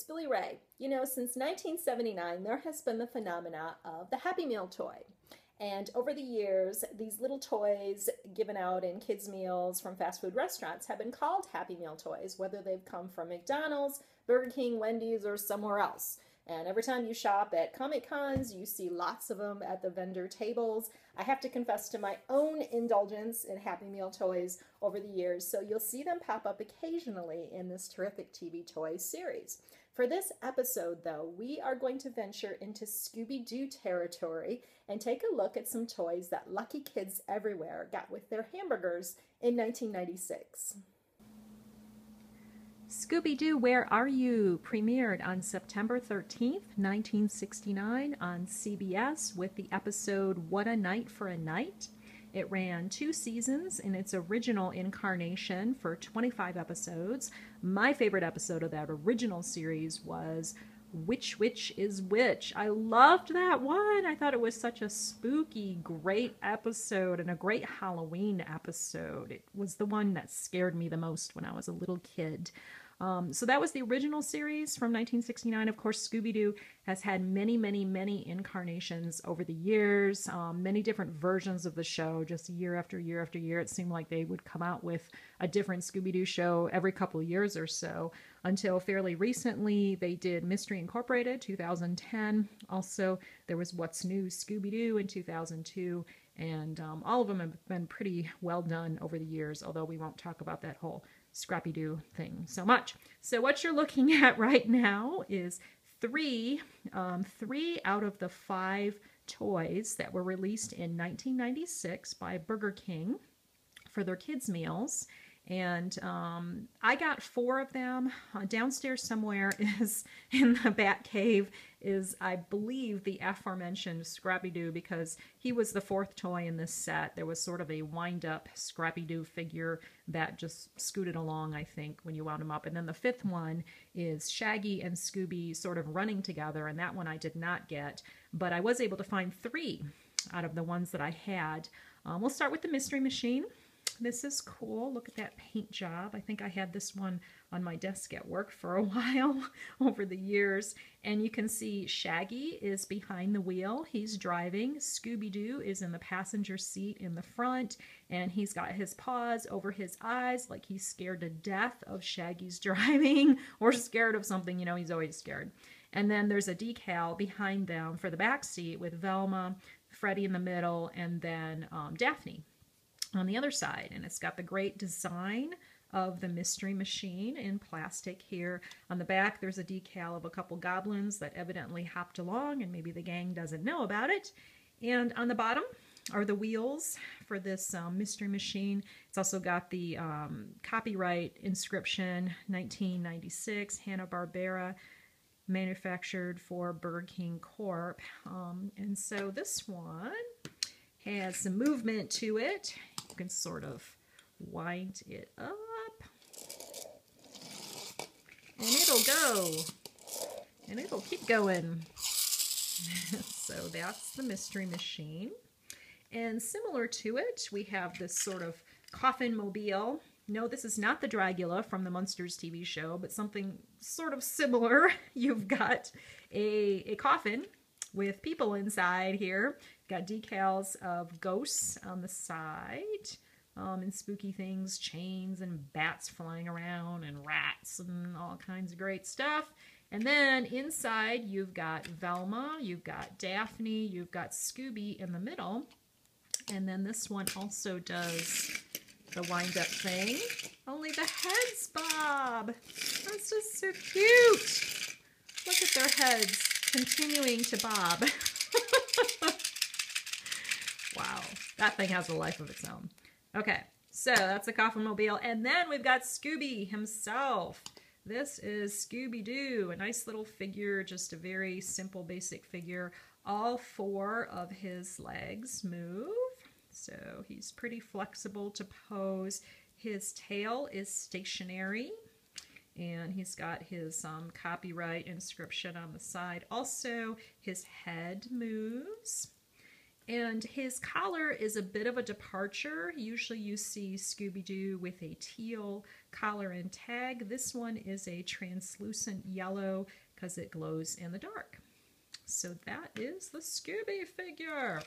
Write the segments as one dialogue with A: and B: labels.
A: Billy Ray. You know, since 1979, there has been the phenomena of the Happy Meal toy. And over the years, these little toys given out in kids' meals from fast food restaurants have been called Happy Meal toys, whether they've come from McDonald's, Burger King, Wendy's, or somewhere else. And every time you shop at Comic Cons, you see lots of them at the vendor tables. I have to confess to my own indulgence in Happy Meal toys over the years, so you'll see them pop up occasionally in this terrific TV toy series. For this episode, though, we are going to venture into Scooby-Doo territory and take a look at some toys that lucky kids everywhere got with their hamburgers in 1996.
B: Scooby-Doo, Where Are You? Premiered on September 13th, 1969 on CBS with the episode What a Night for a Night. It ran 2 seasons in its original incarnation for 25 episodes. My favorite episode of that original series was Which Witch is Which? I loved that one. I thought it was such a spooky, great episode and a great Halloween episode. It was the one that scared me the most when I was a little kid. So that was the original series from 1969. Of course, Scooby-Doo has had many, many, many incarnations over the years, many different versions of the show, just year after year after year. It seemed like they would come out with a different Scooby-Doo show every couple of years or so, until fairly recently they did Mystery Incorporated, 2010. Also, there was What's New Scooby-Doo in 2002. And all of them have been pretty well done over the years, although we won't talk about that whole Scrappy-Doo thing so much. So what you're looking at right now is three out of the 5 toys that were released in 1996 by Burger King for their kids' meals. And I got 4 of them. Downstairs somewhere is in the Bat Cave is, I believe, the aforementioned Scrappy-Doo, because he was the 4th toy in this set. There was sort of a wind-up Scrappy-Doo figure that just scooted along, I think, when you wound him up. And then the 5th one is Shaggy and Scooby sort of running together, and that one I did not get. But I was able to find 3 out of the ones that I had. We'll start with the Mystery Machine. This is cool. Look at that paint job. I think I had this one on my desk at work for a while over the years. And you can see Shaggy is behind the wheel. He's driving. Scooby-Doo is in the passenger seat in the front. And he's got his paws over his eyes like he's scared to death of Shaggy's driving, or scared of something. You know, he's always scared. And then there's a decal behind them for the back seat with Velma, Freddy in the middle, and then Daphne on the other side. And it's got the great design of the Mystery Machine in plastic here. On the back, there's a decal of a couple goblins that evidently hopped along, and maybe the gang doesn't know about it. And on the bottom are the wheels for this Mystery Machine. It's also got the copyright inscription, 1996, Hanna-Barbera, manufactured for Burger King Corp. And so this one has some movement to it. You can sort of wind it up, and it'll go, and it'll keep going. So that's the Mystery Machine. And similar to it, we have this sort of coffin mobile. No, this is not the Dragula from the Munsters TV show, but something sort of similar. You've got a coffin with people inside here. Got decals of ghosts on the side, and spooky things, chains and bats flying around and rats and all kinds of great stuff. And then inside you've got Velma, you've got Daphne, you've got Scooby in the middle. And then this one also does the wind-up thing, only the heads bob. That's just so cute. Look at their heads continuing to bob. Wow, that thing has a life of its own. Okay, so that's the Coffin Mobile. And then we've got Scooby himself. This is Scooby-Doo, a nice little figure, just a very simple, basic figure. All 4 of his legs move, so he's pretty flexible to pose. His tail is stationary, and he's got his copyright inscription on the side. Also, his head moves. And his collar is a bit of a departure. Usually you see Scooby-Doo with a teal collar and tag. This one is a translucent yellow because it glows in the dark. So that is the Scooby figure.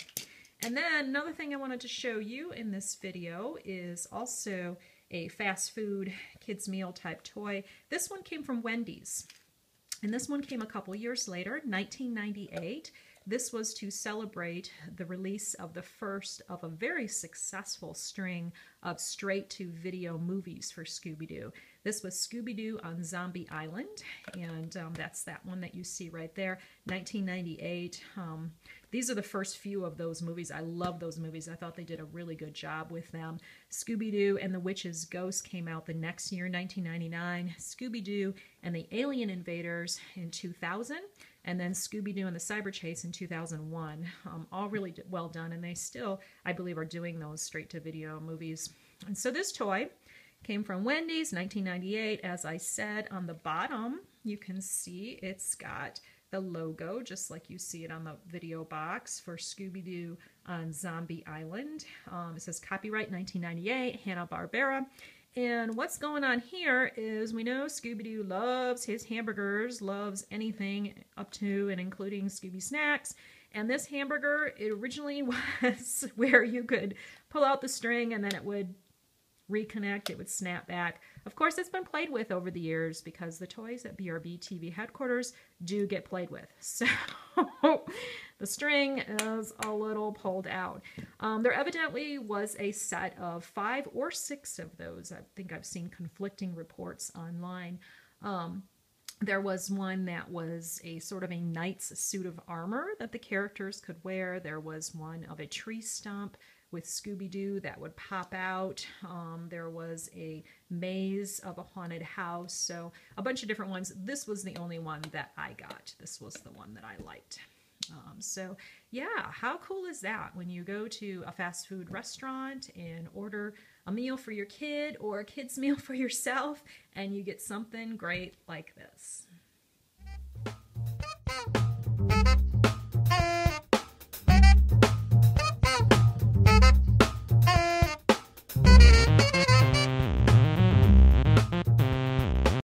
B: And then another thing I wanted to show you in this video is also a fast food kids meal type toy. This one came from Wendy's. And this one came a couple years later, 1998. This was to celebrate the release of the first of a very successful string of straight-to-video movies for Scooby-Doo. This was Scooby-Doo on Zombie Island, and that's that one that you see right there, 1998. These are the first few of those movies. I love those movies. I thought they did a really good job with them. Scooby-Doo and the Witch's Ghost came out the next year, 1999. Scooby-Doo and the Alien Invaders in 2000. And then Scooby-Doo and the Cyber Chase in 2001. All really well done, and they still, I believe, are doing those straight-to-video movies. And so this toy came from Wendy's, 1998. As I said, on the bottom, you can see it's got the logo, just like you see it on the video box for Scooby-Doo on Zombie Island. It says copyright 1998, Hanna-Barbera. And what's going on here is we know Scooby-Doo loves his hamburgers, loves anything up to and including Scooby Snacks. And this hamburger, it originally was where you could pull out the string and then it would reconnect, it would snap back. Of course, it's been played with over the years because the toys at BRBTV headquarters do get played with. So the string is a little pulled out. There evidently was a set of 5 or 6 of those. I think I've seen conflicting reports online. There was one that was a sort of a knight's suit of armor that the characters could wear. There was one of a tree stump with Scooby-Doo that would pop out. There was a maze of a haunted house. So a bunch of different ones. This was the only one that I got. This was the one that I liked. So yeah, how cool is that when you go to a fast food restaurant and order a meal for your kid or a kid's meal for yourself and you get something great like this?